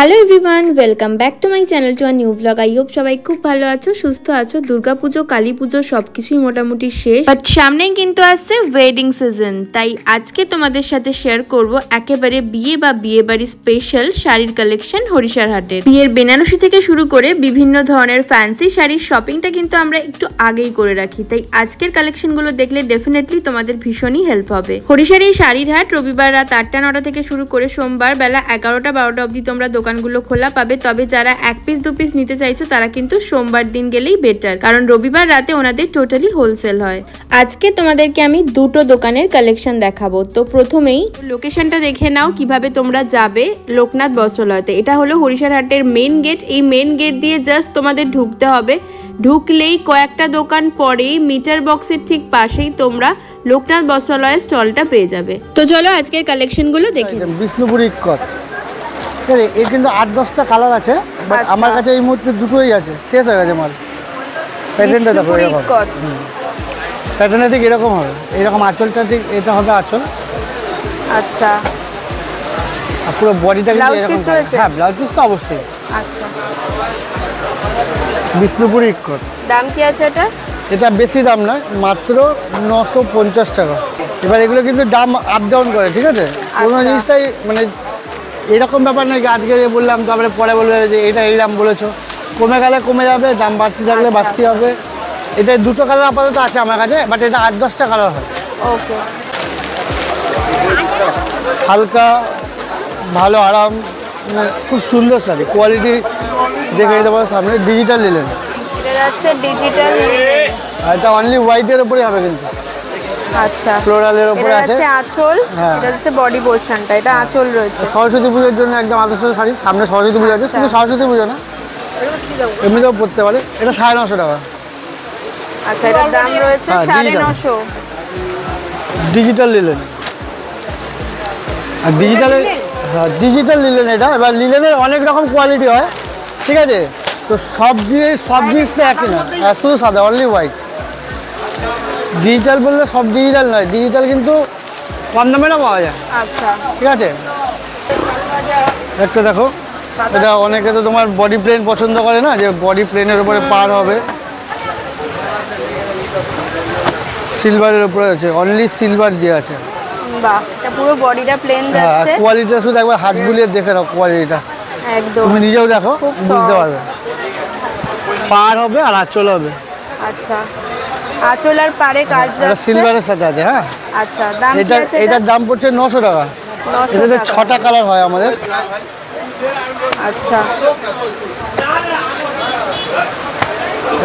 Hello everyone, welcome back to my channel to a new blog. I hope সবাই খুব ভালো আছো, সুস্থ আছো। দুর্গাপুজো, কালী পুজো সবকিছুই মোটামুটি শেষ, বাট সামনেই কিন্তু আসছে ওয়েডিং সিজন। তাই আজকে তোমাদের সাথে শেয়ার করব একেবারে বিয়ে বা বিয়ে বাড়ি স্পেশাল শাড়ির কালেকশন হরিশার হাটের। বিয়ের বেনারসি থেকে শুরু করে বিভিন্ন ধরনের ফ্যান্সি শাড়ির শপিংটা কিন্তু আমরা একটু আগেই করে রাখি। তাই আজকের কালেকশনগুলো দেখলে ডেফিনেটলি তোমাদের ভীষণই হেল্প হবে। হরিশার এই শাড়ির হাট রবিবার রাত 8টা-9টা থেকে শুরু করে সোমবার বেলা 11টা-12টা অবধি তোমরা দোকানগুলো খোলা পাবে। তবে যারা 1 পিস 2 পিস নিতে চাইছো তারা কিন্তু সোমবার দিন গেলেই বেটার, কারণ রবিবার রাতে ওনাদের টোটালি হোলসেল হয়। আজকে তোমাদেরকে আমি দুটো দোকানের কালেকশন দেখাবো। তো প্রথমেই লোকেশনটা দেখে নাও কিভাবে তোমরা যাবে। লোকনাথ বস্ত্রালয়তে, এটা হলো হরিশার হাটের মেন গেট। এই মেন গেট দিয়ে জাস্ট তোমাদের ঢুকতে হবে। ঢুকলেই কয়েকটা দোকান পরেই মিটার বক্সের ঠিক পাশেই তোমরা লোকনাথ বস্ত্রালয়ের স্টলটা পেয়ে যাবে। তো চলো আজকের কালেকশনগুলো দেখে। বিষ্ণুপুরি কট, এর কিন্তু 8-10টা কালার আছে, বাট আমার কাছে এই মুহূর্তে দুটোই আছে, শেষ হয়ে গেছে মাল। প্যাটার্নটা দেখো, এরকম প্যাটার্নটা ঠিক এরকম হবে, এরকম আঁচলটা ঠিক এটা হবে আঁচল। আচ্ছা, আর পুরো বডিটা কিন্তু এরকম। হ্যাঁ, ব্লাউজ পিস তো অবশ্যই। আচ্ছা, বিষ্ণুপুরি কট। দাম কি আছে এটা? এটা বেশি দাম নয়, মাত্র 950 টাকা। এবার এগুলো কিন্তু দাম আপ ডাউন করে, ঠিক আছে? কোনো জিনিসটাই মানে এরকম ব্যাপার নয় যে আজকে বললাম তারপরে পরে বলবে যে এটা এই দাম বলেছো। কমে গেলে কমে যাবে, দাম বাড়তে থাকলে বাড়তে হবে। এটা দুটো কালার আপাতত আছে আমার কাছে, বাট এটা 8-10টা কালার হয়। ওকে, হালকা ভালো আরাম, খুব সুন্দর শাড়ি, কোয়ালিটি দেখে নিতে পারো। সামনে ডিজিটাল নিলেন, এটা যাচ্ছে ডিজিটাল, আর এটা অনলি হোয়াইটের উপরে হবে কিন্তু। আচ্ছা, ফ্লোরালের উপরে আছে। এটা আঁচল, এটা হচ্ছে বডি পোরশনটা, এটা আঁচল রয়েছে। সরস্বতী পুজোর জন্য একদম আদর্শ শাড়ি। সামনে সরস্বতী পুজো আছে, শুধু সরস্বতী পুজো না, এমনিতেও পরতে পারে। এটা 950 টাকা। আচ্ছা, এটার দাম রয়েছে 950। ডিজিটাল লিলেন, আর ডিজিটালের ডিজিটাল লিলেন এটা। এবার লিলেনের অনেক রকম কোয়ালিটি হয়, ঠিক আছে? তো সব জিনিস তো একই না, শুধু সাদা, অনলি হোয়াইট। ডিজিটাল বললে সব ডিজিটাল নয়, ডিজিটাল কিন্তু কম দামেরও পাওয়া যায়। আচ্ছা, ঠিক আছে, একটা দেখো, এটা অনেকে তো তোমার বডি প্লেন পছন্দ করে না, যে বডি প্লেনের উপরে পার হবে। সিলভারের উপরে আছে, অনলি সিলভার দিয়ে আছে। বাহ, এটা পুরো বডিটা প্লেন যাচ্ছে। কোয়ালিটিটা শুধু একবার হাত বুলিয়ে দেখে নাও, কোয়ালিটিটা একদম তুমি নিজেও দেখো, বুঝতে পারবে। পার হবে আর আঁচল হবে। আচ্ছা, আঁচল আর পারে কাজ যাচ্ছে, সিলভারের সাথে আছে। হ্যাঁ, আচ্ছা, দাম কি আছে? এটার দাম পড়ছে 900 টাকা। এটাতে 6টা কালার হয় আমাদের। আচ্ছা,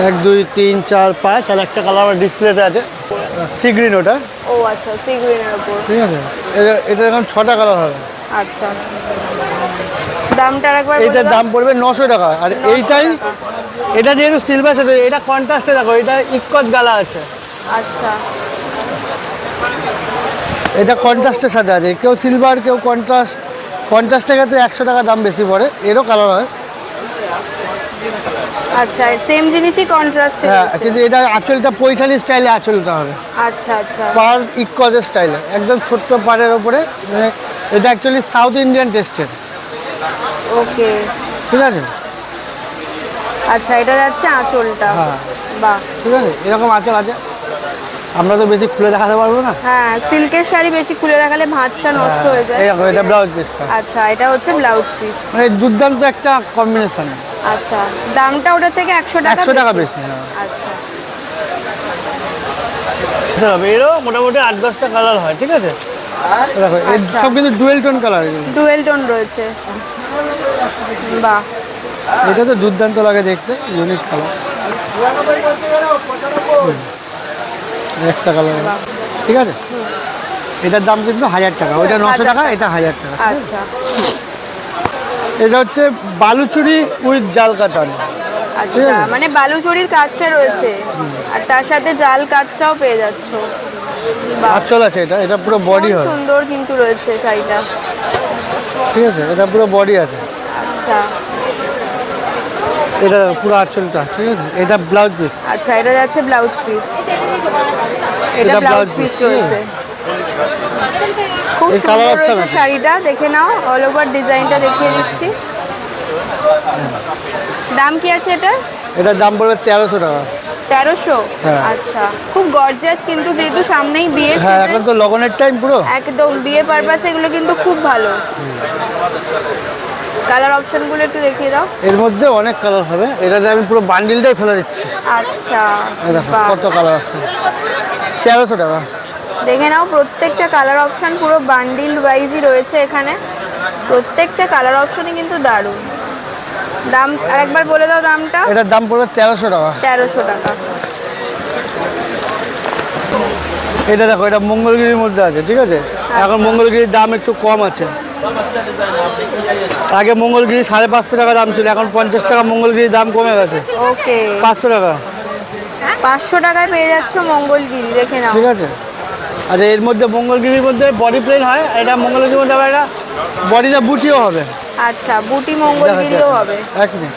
1 2 3 4 5 আর একটা কালার আমার ডিসপ্লেতে আছে, সি গ্রিন। ওটা ও আচ্ছা, সি গ্রিনের উপর, ঠিক আছে। এটা এখন 6টা কালার হবে। আচ্ছা, দামটা একবার বলো। এইটার দাম পড়বে 900 টাকা। আর এইটাই, এটা যেহেতু সিলভার সাথে, এটা কন্ট্রাস্টে দেখো, এটা ইকত গালা আছে। আচ্ছা, এটা কন্ট্রাস্টের সাথে আছে, কেউ সিলভার কেউ কন্ট্রাস্ট। কন্ট্রাস্টের ক্ষেত্রে 100 টাকা দাম বেশি পড়ে, এরও কালার হয়। আচ্ছা, সেম জিনিসই কন্ট্রাস্টে। হ্যাঁ, কিন্তু এটা আঁচলটা পৈঠানি স্টাইলে আঁচলটা হবে। আচ্ছা, আচ্ছা, পার ইকজের স্টাইলে, একদম ছোট্ট পাড়ের ওপরে। মানে এটা অ্যাকচুয়ালি সাউথ ইন্ডিয়ান টেস্টের। ওকে, ঠিক আছে। আচ্ছা, এটা যাচ্ছে আঁচলটা। হ্যাঁ, বাহ, ঠিক আছে, এরকম আঁচল আছে। আমরা তো বেশি খুলে দেখাতে পারবো না। হ্যাঁ, সিল্কের শাড়ি বেশি খুলে দেখালে ভাঁজটা নষ্ট হয়ে যায়। এইরকম, এটা ব্লাউজ পিসটা। আচ্ছা, এটা হচ্ছে ব্লাউজ পিস। মানে দুর্দান্ত একটা কম্বিনেশন। আচ্ছা, দামটা ওটা থেকে 100 টাকা বেশি। আচ্ছা, এরও মোটামুটি 8-10টা কালার হয়, ঠিক আছে। দেখো, সব কিন্তু dual tone colour, dual tone রয়েছে। বাহ, এটা তো দুর্দান্ত লাগে দেখতে, ইউনিক কালার। একটা কালার, ঠিক আছে। এটার দাম কিন্তু 1000 টাকা। ওইটা 900 টাকা, এটা 1000 টাকা। আচ্ছা, এটা হচ্ছে বালুচুরি উইথ জাল কাতান। আচ্ছা, মানে বালুচুরির কাজটা রয়েছে আর তার সাথে জাল কাজটাও পেয়ে যাচ্ছ। আঁচল আছে, এটা পুরো বডি হয়। সুন্দর কিন্তু রয়েছে শাড়িটা, ঠিক আছে। এটা পুরো বডি আছে। আচ্ছা, এটা পুরো আঁচলটা, ঠিক আছে। এটা ব্লাউজ পিস। আচ্ছা, এটা যাচ্ছে ব্লাউজ পিস। এটা ব্লাউজ পিস রয়েছে। খুব সুন্দর হয়েছে শাড়িটা, দেখে নাও। অল ওভার ডিজাইনটা দেখিয়ে দিচ্ছি। দাম কি আছে এটা? এটার দাম পড়বে 1300 টাকা। 1300? হ্যাঁ। আচ্ছা, খুব গর্জিয়াস কিন্তু, যেহেতু সামনেই বিয়ে। হ্যাঁ, এখন তো লগনের টাইম পুরো একদম বিয়ে পারপাসে এগুলো কিন্তু খুব ভালো। কালার অপশনগুলো একটু দেখিয়ে দাও। এর মধ্যে অনেক কালার হবে, এটাতে আমি পুরো বান্ডিলটাই ফেলে দিচ্ছি। আচ্ছা, দেখো কত কালার আছে। 1300 টাকা। দেখে নাও, প্রত্যেকটা কালার অপশন পুরো বান্ডিল ওয়াইজই রয়েছে এখানে। প্রত্যেকটা কালার অপশনই কিন্তু দারুণ। দাম আরেকবার বলে দাও দামটা। এটার দাম পড়বে 1300 টাকা। 1300 টাকা। এটা দেখো, এটা মঙ্গলগিরির মধ্যে আছে, ঠিক আছে। এখন মঙ্গলগিরির দাম একটু কম আছে। আগে মঙ্গলগিরি 550 টাকা দাম ছিল, এখন 50 টাকা মঙ্গলগিরির দাম কমে গেছে। ওকে, 500 টাকা। 500 টাকায় পেয়ে যাচ্ছ মঙ্গলগিরি, দেখে নাও। ঠিক আছে। আচ্ছা, এর মধ্যে মঙ্গলগিরির মধ্যে বডি প্লেন হয়, এটা মঙ্গলগিরির মধ্যে আবার এটা বডিতে বুটিও হবে। আচ্ছা, বুটি মঙ্গলগিরিও হবে। এক মিনিট,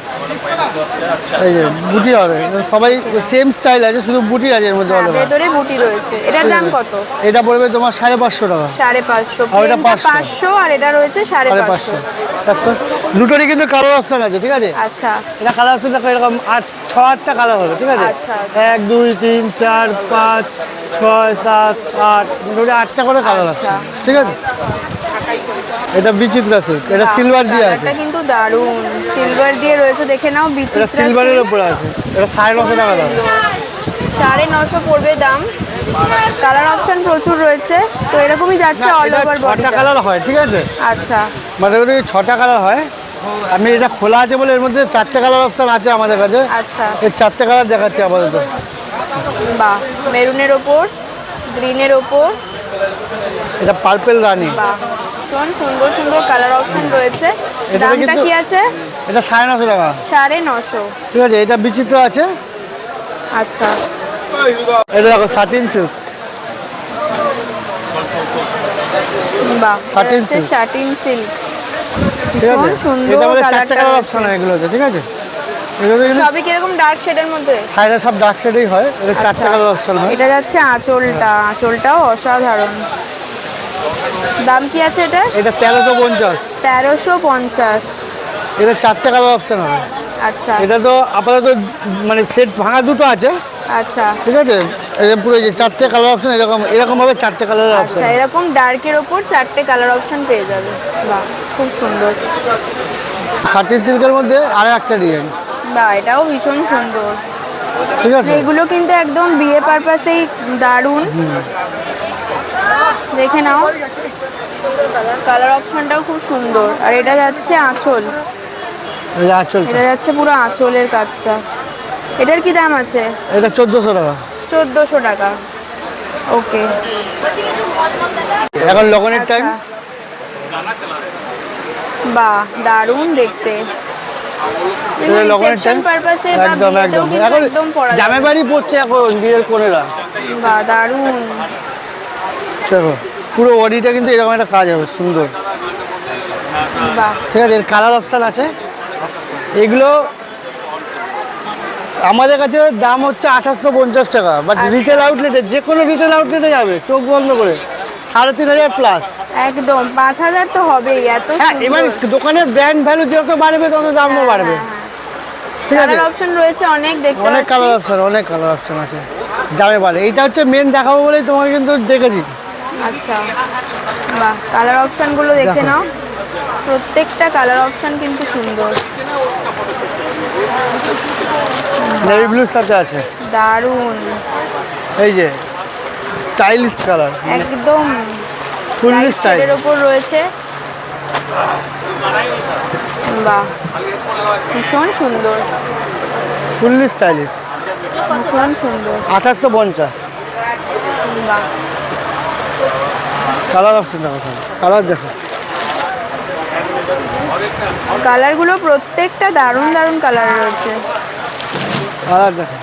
এই যে বুটি হবে, সবাই সেম স্টাইল আছে, শুধু বুটি আছে এর মধ্যে। ভেতরে বুটি রয়েছে। এটার দাম কত? এটা পড়বে তোমার 550 টাকা। 550। আর এটা 500 আর এটা রয়েছে 550। দুটোরই কিন্তু কালার অপশন আছে, ঠিক আছে। আচ্ছা, এটা কালার অপশন দেখো, এরকম 6-8টা কালার হবে, ঠিক আছে। আচ্ছা। 1 2 3 4 5 6 7 8, মোটামুটি 8টা করে কালার আছে, ঠিক আছে। এটা বিচিত্রা সিল্ক, এটা সিলভার দিয়ে আছে। এটা কিন্তু দারুণ, সিলভার দিয়ে রয়েছে, দেখে নাও। বিচিত্রা এটা সিলভারের উপরে আছে, এটা 950 টাকা দাম। 950 পড়বে দাম। কালার অপশন প্রচুর রয়েছে, তো এরকমই যাচ্ছে অল ওভার বডি। 6টা কালার হয়, ঠিক আছে। আচ্ছা, মোটামুটি 6টা কালার হয়। আমি এটা খোলা আছে বলে এর মধ্যে 4টে কালার অপশন আছে আমাদের কাছে। আচ্ছা, এই 4টে কালার দেখাচ্ছি আপাতত। বাহ, মেরুনের ওপর, গ্রিনের ওপর, এটা পার্পল রানী। বাহ, ভীষণ সুন্দর সুন্দর কালার অপশন রয়েছে। দামটা কি আছে? এটা 950 টাকা। 950, ঠিক আছে। এটা বিচিত্র আছে। আচ্ছা, এটা দেখো সাটিন সিল্ক। বাহ, সাটিন সিল্ক। সাটিন সিল্ক, ঠিক আছে। সুন্দর। এটা আমাদের 4টে কালার অপশন হয় এগুলোতে, ঠিক আছে। এগুলোতে কিন্তু সবই কিরকম ডার্ক শেডের মধ্যে? হ্যাঁ, এটা সব ডার্ক শেডেই হয়। এটা 4টে কালার অপশন হয়। এটা যাচ্ছে আঁচলটা, আঁচলটাও অসাধারণ। দাম কি আছে এটা? এটা 1350। 1350। এটা 4টে কালার অপশন হবে। আচ্ছা, এটা তো আপাতত মানে সেট ভাঙা দুটো আছে, আচ্ছা, ঠিক আছে। এটা পুরো যে 4টে কালার অপশন, এরকম ভাবে 4টে কালার অপশন। আচ্ছা, এরকম ডার্কের ওপর 4টে কালার অপশন পেয়ে যাবে। বাহ, খুব সুন্দর। সাটিন সিল্কের মধ্যে আরো একটা ডিজাইন। বাহ, এটাও ভীষণ সুন্দর, ঠিক আছে। এগুলো কিন্তু একদম বিয়ে পারপাসেই দারুণ। দেখে নাও, কালার অপশনটাও খুব সুন্দর। আর এটা যাচ্ছে আঁচল, এটা যাচ্ছে পুরো আঁচলের কাজটা। এটার কি দাম আছে? এটা 1400 টাকা। 1400 টাকা। ওকে, এখন লগনের টাইম। বাহ, দারুণ দেখতে। লগনের টাইম একদম একদম এখন জামে বাড়ি পড়ছে এখন বিয়ের কোনেরা। বাহ, দারুণ। দেখো পুরো বডিটা কিন্তু এরকম একটা কাজ হবে, সুন্দর। বাহ, ঠিক আছে। এর কালার অপশান আছে। এগুলো আমাদের কাছে দাম হচ্ছে 2850 টাকা, বাট রিটেল আউটলেটে, যে কোনো রিটেল আউটলেটে যাবে চোখ বন্ধ করে 3500 প্লাস। একদম 5000 তো হবেই। এত হ্যাঁ, এবার দোকানের ব্র্যান্ড ভ্যালু যত বাড়বে তত দামও বাড়বে, ঠিক আছে। কালার অপশন রয়েছে অনেক, দেখতে অনেক কালার অপশন, অনেক কালার অপশন আছে যাবে পারে। এইটা হচ্ছে মেন দেখাবো বলেই তোমাকে কিন্তু দেখেছি। আচ্ছা, বাহ, কালার অপশনগুলো দেখে নাও। প্রত্যেকটা কালার অপশন কিন্তু সুন্দর। নেভি ব্লুর সাথে আছে দারুণ, এই যে স্টাইলিশ কালার, একদম ফুললি স্টাইল এর উপর রয়েছে। বাহ, ভীষণ সুন্দর, ফুললি স্টাইলিশ, ভীষণ সুন্দর। 2850। বাহ, কালার অপশন দেখো, কালার দেখো। কালারগুলো প্রত্যেকটা দারুণ দারুণ কালার রয়েছে। কালার দেখো,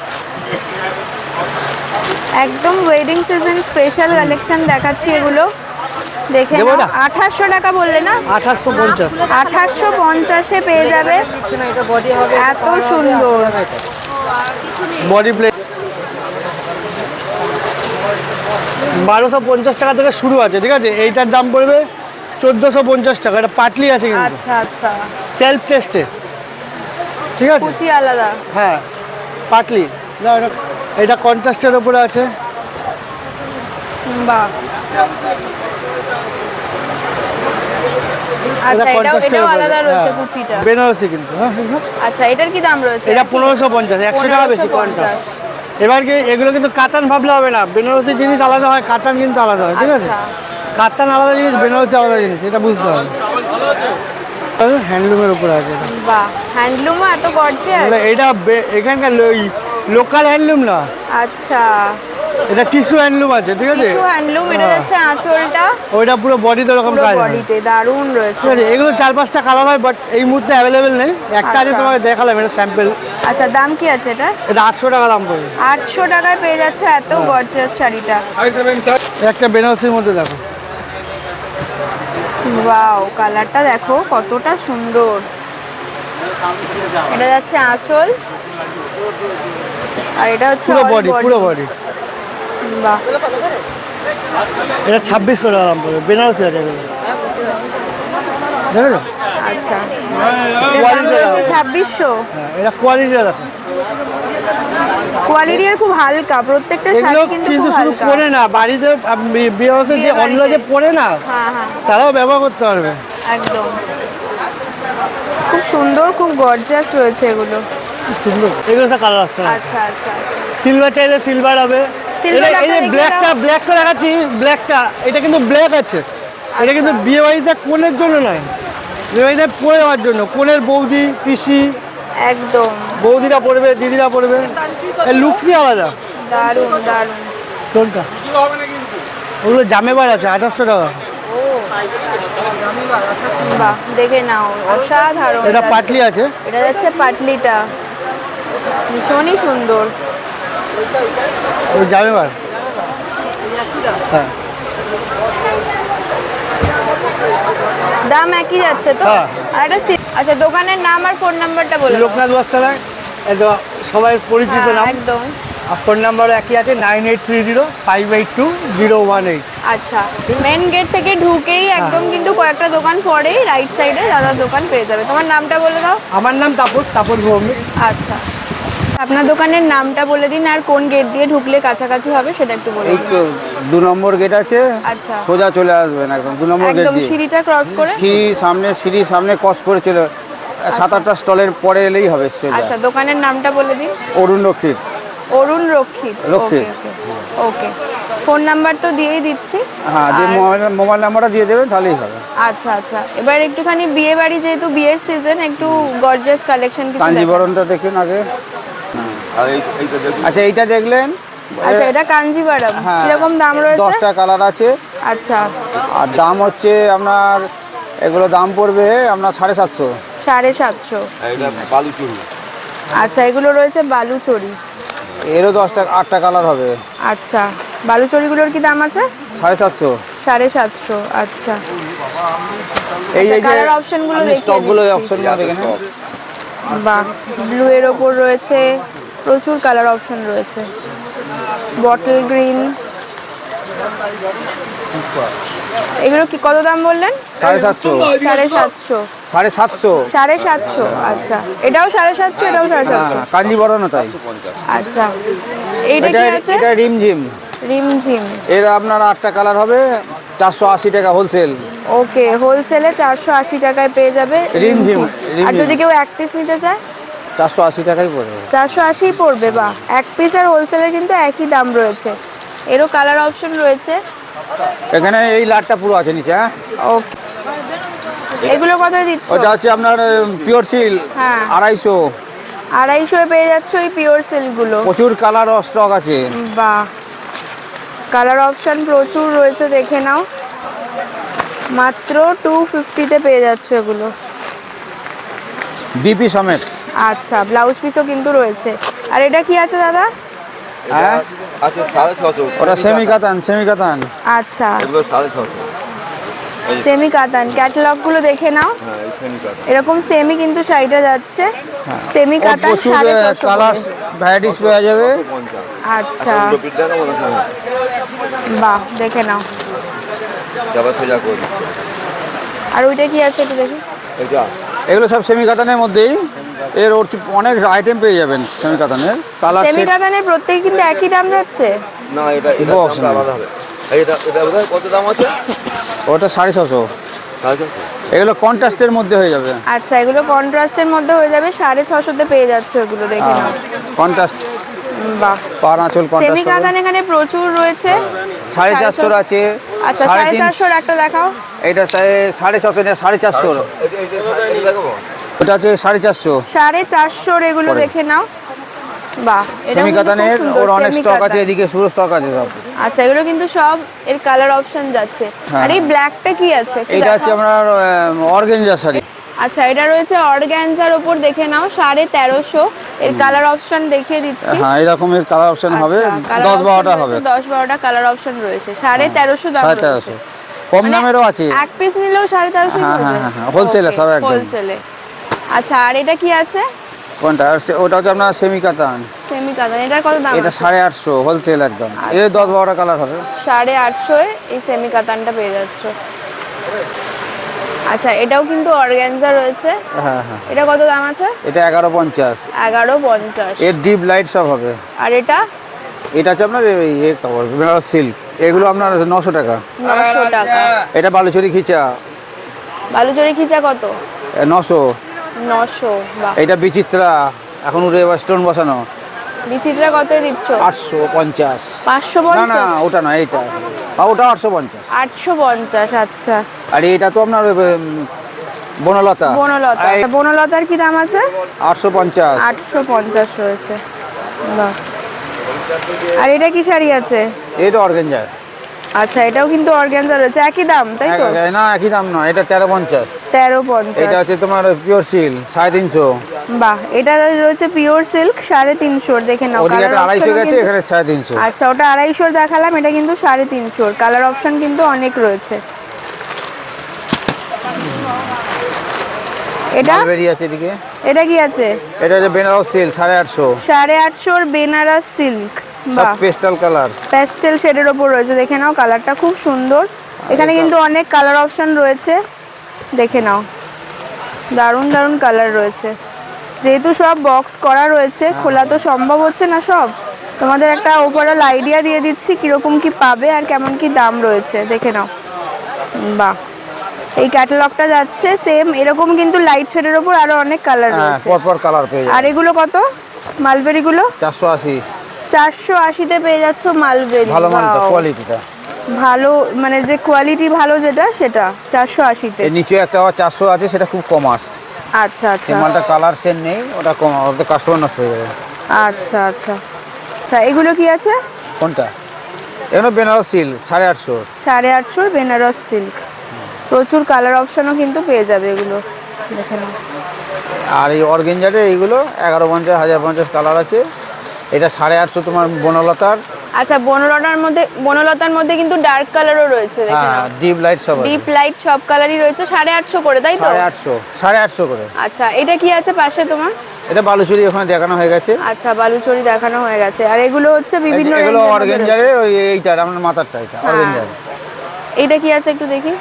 একদম ওয়েডিং সিজন স্পেশাল কালেকশন দেখাচ্ছি এগুলো, দেখে নাও। 2800 টাকা বললে না? 2850। 2850-এ পেয়ে যাবে। এত সুন্দর বডি প্লেট 1250 টাকা থেকে শুরু আছে, ঠিক আছে। এইটার দাম পড়বে 1450 টাকা। এটা পাটলি আছে কিন্তু, আচ্ছা আচ্ছা, সেলফ টেস্টে। ঠিক আছে, কুচি আলাদা। হ্যাঁ পাটলি। এটা কন্ট্রাস্টের উপরে আছে। বাহ, আচ্ছা এটাও আলাদা রয়েছে কুচিটা, বেনারসি কিন্তু। হ্যাঁ আচ্ছা এটার কি দাম রয়েছে? এটা 1550, 100 টাকা বেশি কন্ট্রাস্ট। এবার কি এগুলো কিন্তু কাতান ভাবলে হবে না, বেনারসি জিনিস আলাদা হয়, কাতান কিন্তু আলাদা হয়, ঠিক আছে? কাতান আলাদা জিনিস, বেনারসি আলাদা জিনিস, এটা বুঝতে হবে। হ্যান্ডলুমের উপরে আছে। বাহ, হ্যান্ডলুমও এত গর্জিয়াস। এটা এখানকার লোকাল হ্যান্ডলুম না। আচ্ছা, এটা টিস্যু হ্যান্ডলুম আছে, ঠিক আছে? Tissue handloom. এটা যাচ্ছে আঁচলটা, ওইটা পুরো বডিতে এরকম কাজ হয়। বডিতে দারুণ রয়েছে। ঠিক আছে, এগুলো 4-5টা কালার হয়, বাট এই মুহূর্তে অ্যাভেলেবেল নেই। একটা আছে, তোমাকে দেখালাম, এটা স্যাম্পল। আচ্ছা, দাম কি আছে এটা? এটা 800 টাকা দাম পড়বে। 800 টাকায় পেয়ে যাচ্ছে এত গর্জিয়াস শাড়িটা। একটা বেনারসির মধ্যে দেখো, ওয়াও, কালারটা দেখো কতটা সুন্দর। এটা যাচ্ছে আঁচল, আর এটা হচ্ছে পুরো বডি, পুরো বডি। বাহ, এটা 2600 টাকা দাম পড়বে, বেনারসি আছে এগুলো, দেখো। আচ্ছা, এটা 2600। হ্যাঁ, এটা কোয়ালিটিটা দেখো। কোয়ালিটি খুব হালকা, প্রত্যেকটা শাড়ি কিন্তু শুধু হালকা। পরে না, বাড়িতে বিয়েতে যে অন্য যে পরে না, তারাও ব্যবহার করতে পারবে। একদম খুব সুন্দর, খুব গর্জিয়াস রয়েছে এগুলো। সুন্দর, এগুলো সব কালার আসছে। আচ্ছা আচ্ছা, সিলভার চাইলে সিলভার হবে। এই যে ব্ল্যাকটা দেখাচ্ছি, ব্ল্যাকটা এটা কিন্তু ব্ল্যাক আছে। এটা কিন্তু বিয়ে বাড়িতে কোণের জন্য নয়, বিয়ে বাড়িতে পরে যাওয়ার জন্য। কোণের বৌদি, পিসি, একদম বৌদিরা পরবে, দিদিরা পরবে, এর লুকসই আলাদা। দারুণ দারুণ। কোনটা? ওগুলো জামেবার আছে 2800 টাকা। বাহ, দেখে নাও, অসাধারণ। এটা পাটলি আছে, এটা যাচ্ছে পাটলিটা, ভীষণই সুন্দর। ওই জামেবার। হ্যাঁ, দাম একই যাচ্ছে তো? আর একটা আচ্ছা, দোকানের নাম আর ফোন নাম্বারটা বলো। লোকনাথ বস্ত্রালয়, এটা সবাই পরিচিত নাম। একদম। আর ফোন নাম্বারও একই আছে, 9830582018। আচ্ছা, মেন গেট থেকে ঢুকেই একদম কিন্তু কয়েকটা দোকান পরেই রাইট সাইডে দাদার দোকান পেয়ে যাবে। তোমার নামটা বলে দাও। আমার নাম তাপস ভৌমিক। আচ্ছা, আপনার দোকানের নামটা বলে দিন, আর কোন গেট দিয়ে ঢুকলে কাছাকাছি হবে সেটা একটু বলে দিন। এই তো 2 নম্বর গেট আছে, আচ্ছা, সোজা চলে আসবেন একদম 2 নম্বর গেট দিয়ে। সিঁড়িটা ক্রস করে, সিঁড়ির সামনে ক্রস করে চলে 7-8টা স্টলের পরে এলেই হবে। আচ্ছা, দোকানের নামটা বলে দিন। অরুণ রক্ষিত। অরুণ রক্ষিত। ওকে, ফোন নাম্বার তো দিয়েই দিচ্ছি। হ্যাঁ, যে মোবাইল নাম্বারটা দিয়ে দেবেন তাহলেই হবে। আচ্ছা আচ্ছা, এবার একটুখানি বিয়ে বাড়ি, যেহেতু বিয়ের সিজন, একটু গর্জিয়াস কালেকশন কিছু কাঞ্জিবরণটা দেখুন আগে। আচ্ছা, এইটা দেখলেন। আচ্ছা, এটা কাঞ্জিভারম। কিরকম দাম রয়েছে? 10টা কালার আছে। আচ্ছা, আর দাম হচ্ছে আপনার, এগুলো দাম পড়বে আপনার 750। 750। আচ্ছা, এগুলো রয়েছে বালুচরি, এরও 8টা কালার হবে। আচ্ছা, বালুচরিগুলোর কি দাম আছে? 750। 750। আচ্ছা, এই যে কালার অপশনগুলো দেখে স্টকগুলো, অপশনগুলো দেখে নেন। বাহ, ব্লু এর ওপর রয়েছে, প্রচুর কালার অপশন রয়েছে। বটল গ্রিন, এগুলো কি কত দাম বললেন? 750। 750। 750। আচ্ছা, এটাও 750, এটাও 750। কাঞ্জিবরণও তাই। আচ্ছা, এইটা কি আছে? এটা রিমঝিম। এর আপনার 8টা কালার হবে, 480 টাকা হোলসেল। ওকে, হোলসেলে 480 টাকায় পেয়ে যাবে রিমঝিম। আর যদি কেউ এক পিস নিতে চায় 480 টাকাই পড়বে। 480 পড়বে। বা এক পিস আর হোলসেলের কিন্তু একই দাম রয়েছে। এরও কালার অপশন রয়েছে। এখানে এই লাটটা পুরো আছে নিচে। হ্যাঁ, ওকে, এগুলো কত দিচ্ছ? ওটা হচ্ছে আপনার পিওর সিল্ক। হ্যাঁ, 250। 250 পেয়ে যাচ্ছে ওই পিওর সিল্কগুলো। প্রচুর কালার ও স্টক আছে। বাহ, কালার অপশন প্রচুর রয়েছে, দেখে নাও। মাত্র 250-তে পেয়ে যাচ্ছে এগুলো, বিপি সমেত। আচ্ছা, ব্লাউজ পিসও কিন্তু রয়েছে। আর এটা কি আছে দাদা? হ্যাঁ, ওটা সেমি কাতান। আচ্ছা, সেমি কাতান। ক্যাটালগুলো দেখে নাও, এরকম সেমি কিন্তু শাড়িটা যাচ্ছে। সেমি কাতান, প্রচুর কালার ভ্যারাইটিস পাওয়া যাবে। আচ্ছা, বাহ, দেখে নাও। আর ওইটা কি আছে একটু দেখি। এগুলো সব সেমি কাতানের মধ্যেই। এর অনেক আইটেম পেয়ে যাবেন সেমি কাতানের কালার সেমি কাতানের প্রত্যেক কিন্তু একই দাম যাচ্ছে না, এটা আলাদা হবে। এটা কত দাম আছে? ওটা 650। এগুলো কন্ট্রাস্টের মধ্যে হয়ে যাবে। আচ্ছা, এগুলো কন্ট্রাস্টের মধ্যে হয়ে যাবে, 650-তে পেয়ে যাচ্ছে এগুলো, দেখে নাও। কন্ট্রাস্ট, বাহ, পার আঁচল সেমি কন্ট্রাস্ট। কাতান এখানে প্রচুর রয়েছে। 450 আছে। আচ্ছা, 450 একটা দেখাও। এটা 650 না 450। ওটা আছে 450। 450 এগুলো দেখে নাও। বাহ, এটা সেমি কাতানের ওর অনেক স্টক আছে, এদিকে পুরো স্টক আছে সব। আচ্ছা, এগুলো কিন্তু সব এর কালার অপশন যাচ্ছে। আর এই ব্ল্যাকটা কি আছে? এটা হচ্ছে আপনার অর্গানজা শাড়ি। আচ্ছা, এটা রয়েছে অর্গানজার উপর, দেখে নাও, 1350। এর কালার অপশন দেখিয়ে দিচ্ছি। হ্যাঁ, এরকম এর কালার অপশন হবে, 10-12টা হবে। 10-12টা কালার অপশন রয়েছে। 1350 দাম রয়েছে। 1350। কম দামেরও আছে। এক পিস নিলেও 1350। হ্যাঁ, হোলসেলে সব একদম হোলসেলে। আচ্ছা, আর এটা কি আছে? কোনটা? ওটা হচ্ছে আপনার সেমি কাতান। সেমি কাতান, এটার কত দাম? এটা 850 হোলসেল একদম। এই 10-12টা কালার হবে। 850 এই সেমি কাতানটা পেয়ে যাচ্ছে। আচ্ছা, এটাও কিন্তু অর্গানজা রয়েছে। হ্যাঁ। এটা কত দাম আছে? এটা 1150। 1150। এর ডিপ লাইট সব হবে। আর এটা হচ্ছে আপনার এই কাপড় বেনারস সিল্ক, এগুলো আপনার 900 টাকা। 900 টাকা। এটা বালুচরি খিচা। বালুচরি খিচা কত? 900। 900। বাহ, এটা বিচিত্রা, এখন উঠে স্টোন বসানো। বিচিত্রা কতই দিচ্ছ? 850। 550? না, ওটা না, এইটা। ওটা 850। 850। আচ্ছা, আর এটা তো আপনার বনলতা। বনলতার কি দাম আছে? 850। 850 রয়েছে। বাহ, আর এটা কি শাড়ি আছে? এটা অর্গানজা। আচ্ছা, এটাও কিন্তু অর্গানজা রয়েছে, একই দাম তাই তো? না, একই দাম না, এটা 1350। 1350। এটা হচ্ছে তোমার পিওর সিল্ক 350। বাহ, এটা রয়েছে পিওর সিল্ক 350। দেখে নাও, ওদিকে একটা 250 গেছে, এখানে 350। আচ্ছা, ওটা 250 দেখালাম, এটা কিন্তু 350। কালার অপশন কিন্তু অনেক রয়েছে। এটা মালবেরি আছে এদিকে। এটা কি আছে? এটা হচ্ছে বেনারস সিল্ক 850। 850 বেনারস সিল্ক। সব পেস্টাল কালার, প্যাস্টেল শেডের ওপর রয়েছে, দেখে নাও, কালারটা খুব সুন্দর। এখানে কিন্তু অনেক কালার অপশন রয়েছে, দেখে নাও, দারুণ দারুণ কালার রয়েছে। যেহেতু সব বক্স করা রয়েছে, খোলা তো সম্ভব হচ্ছে না সব, তোমাদের একটা ওভারঅল আইডিয়া দিয়ে দিচ্ছি কিরকম কি পাবে আর কেমন কি দাম রয়েছে, দেখে নাও। বাহ, এই ক্যাটালগটা যাচ্ছে সেম এরকম কিন্তু লাইট শেডের ওপর আরো অনেক কালার রয়েছে। পরপর কালার পেয়ে যাবে। আর এগুলো কত? মালবেরি গুলো 480। 480-তে পেয়ে যাচ্ছ মালবেরি। ভালো মানটা, কোয়ালিটিটা ভালো, মানে যে কোয়ালিটি ভালো যেটা সেটা 480-তে। এর নিচে একটা 400 আছে, সেটা খুব কম আসে। আচ্ছা আচ্ছা, এই মালটা কালার সেন নেই, ওটা কম, ওটা কাস্টমার নষ্ট হয়ে যাবে। আচ্ছা আচ্ছা আচ্ছা, এগুলো কি আছে? কোনটা? এগুলো বেনারস সিল্ক 850। 850 বেনারস সিল্ক। প্রচুর কালার অপশনও কিন্তু পেয়ে যাবে এগুলো, দেখে নাও। আর এই অর্গানজারে এইগুলো 1150, 1050 কালার আছে। এটা 850 তোমার বনলতার। আচ্ছা, বনলতার মধ্যে কিন্তু ডার্ক কালারও রয়েছে, দেখে নাও। ডিপ লাইট সব আছে। ডিপ লাইট সব কালারই রয়েছে। 850 করে, তাই তো? 850 করে। আচ্ছা, এটা কি আছে পাশে তোমার? এটা বালুচরি ওখানে দেখানো হয়ে গেছে। আচ্ছা, বালুচরি দেখানো হয়ে গেছে। আর এগুলো হচ্ছে বিভিন্ন এগুলো রেঞ্জের মধ্যে অর্গানজারে, রয়েছে। ওই এইটার আমার মাথারটা, এটা অর্গানজারে। এটা কি আছে একটু দেখি।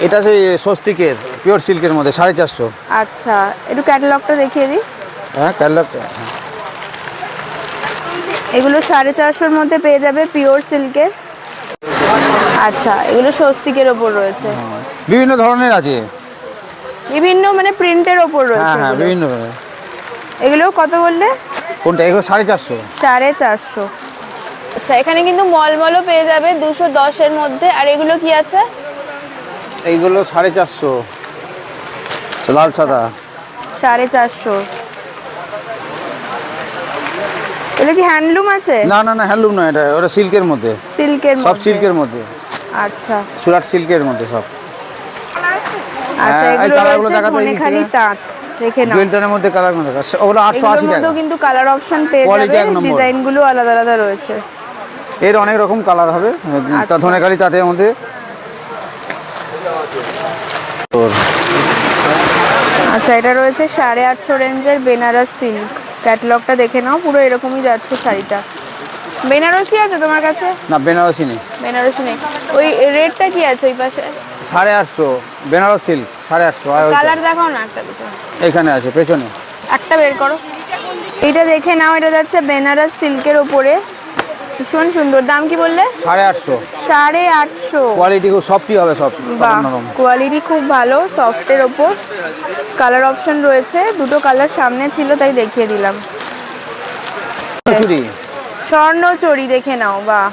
এটা সেই স্বস্তিকের পিওর সিল্কের মধ্যে 450। আচ্ছা, একটু ক্যাটালগটা দেখিয়ে দিই। হ্যাঁ, ক্যাটালগ। এগুলো 450-র মধ্যে পেয়ে যাবে, পিওর সিল্কের। আচ্ছা, এগুলো স্বস্তিকের ওপর রয়েছে, বিভিন্ন ধরনের আছে, বিভিন্ন মানে প্রিন্টের ওপর রয়েছে। হ্যাঁ, এগুলো। বিভিন্ন ধরনের। এগুলো কত বললে? কোনটা? এগুলো 450। 450। আচ্ছা, এখানে কিন্তু মলমলও পেয়ে যাবে 210-এর মধ্যে। আর এগুলো কি আছে? এইগুলো 450, লাল সাদা। 450। এগুলো কি হ্যান্ডলুম আছে? না, হ্যান্ডলুম না, এটা ওটা সিল্কের মধ্যে। সিল্কের সব মধ্যে? সিল্কের মধ্যে। আচ্ছা সুরাট সিল্কের মধ্যে সব। আচ্ছা, এই এগুলো কালারগুলো রয়েছে দেখাতে ধনেখালি তাঁত, দেখে নাও। জুয়েলটনের মধ্যে কালার মধ্যে ওগুলো 880 টাকা। এগুলোর কিন্তু কালার অপশন পেয়ে কোয়ালিটি যাবে, এক নম্বর। ডিজাইনগুলো আলাদা আলাদা রয়েছে। এর অনেক রকম কালার হবে, আচ্ছা। ধনেখালি তাঁতের মধ্যে। আচ্ছা, এটা রয়েছে 850 রেঞ্জের বেনারস সিল্ক। ক্যাটালগটা দেখে নাও, পুরো এরকমই যাচ্ছে শাড়িটা। বেনারসি আছে তোমার কাছে? না, বেনারসি নেই। বেনারসি নেই। ওই রেডটা কি আছে ওই পাশে? 850 বেনারস সিল্ক 850। আর কালার দেখাও না একটা দুটো। এখানে আছে পেছনে। একটা বের করো। এটা দেখে নাও, এটা যাচ্ছে বেনারস সিল্কের ওপরে, ভীষণ সুন্দর। দাম কি বললে? 850। 850। কোয়ালিটি খুব সফটই হবে, সব বাহ, কোয়ালিটি খুব ভালো, সফটের ওপর। কালার অপশন রয়েছে, দুটো কালার সামনে ছিল তাই দেখিয়ে দিলাম। চুড়ি, স্বর্ণচুরি দেখে নাও, বাহ,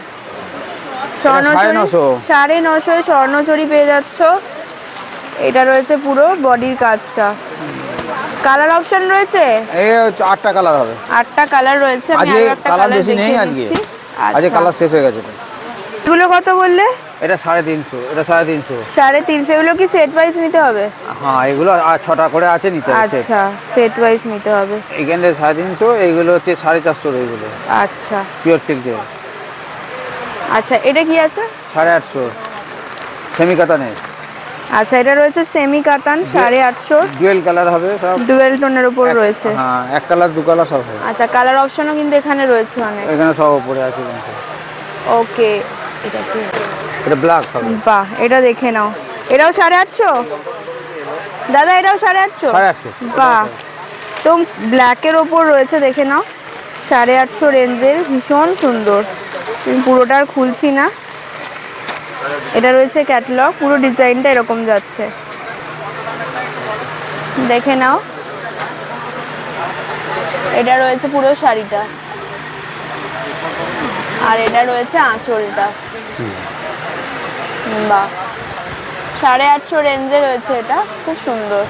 স্বর্ণচুরি 950 স্বর্ণচুরি পেয়ে যাচ্ছ। এটা রয়েছে পুরো বডির কাজটা। কালার অপশন রয়েছে, এই 8টা কালার হবে, 8টা কালার রয়েছে। আমি আজকে আরো একটা কালার কালার বেশি নেই দেখিয়ে আজকে, দিচ্ছি। আজকে কালার শেষ হয়ে গেছে। এগুলো কত বললে? এটা 350, এটা 350। 350। এগুলো কি সেট ওয়াইজ নিতে হবে? হ্যাঁ, এগুলো 6টা করে আছে, নিতে হবে। আচ্ছা, সেট ওয়াইজ নিতে হবে। এখানে 350, এইগুলো হচ্ছে 450 এইগুলো। আচ্ছা পিওর সিল্কের। আচ্ছা, এটা কি আছে? 850 সেমি কাতানের। আচ্ছা, এটা রয়েছে সেমি কাতান 850। ডুয়েল কালার হবে সব, ডুয়েল টোনের উপর রয়েছে। হ্যাঁ, এক কালার দু কালার সব হবে। আচ্ছা, কালার অপশনও কিন্তু এখানে রয়েছে অনেক। এখানে সব উপরে আছে কিন্তু। ওকে, এটা কি? এটা ব্ল্যাক হবে। বাহ, এটা দেখে নাও, এটাও 850। দাদা এটাও 850। 850। বাহ, তো ব্ল্যাকের ওপর রয়েছে, দেখে নাও, 850 রেঞ্জের, ভীষণ সুন্দর। তুমি পুরোটা আর খুলছি না, এটা রয়েছে ক্যাটালগ, পুরো ডিজাইনটা এরকম যাচ্ছে, দেখে নাও। এটা রয়েছে পুরো শাড়িটা, আর এটা রয়েছে আঁচলটা। বাহ, 850 রেঞ্জে রয়েছে, এটা খুব সুন্দর।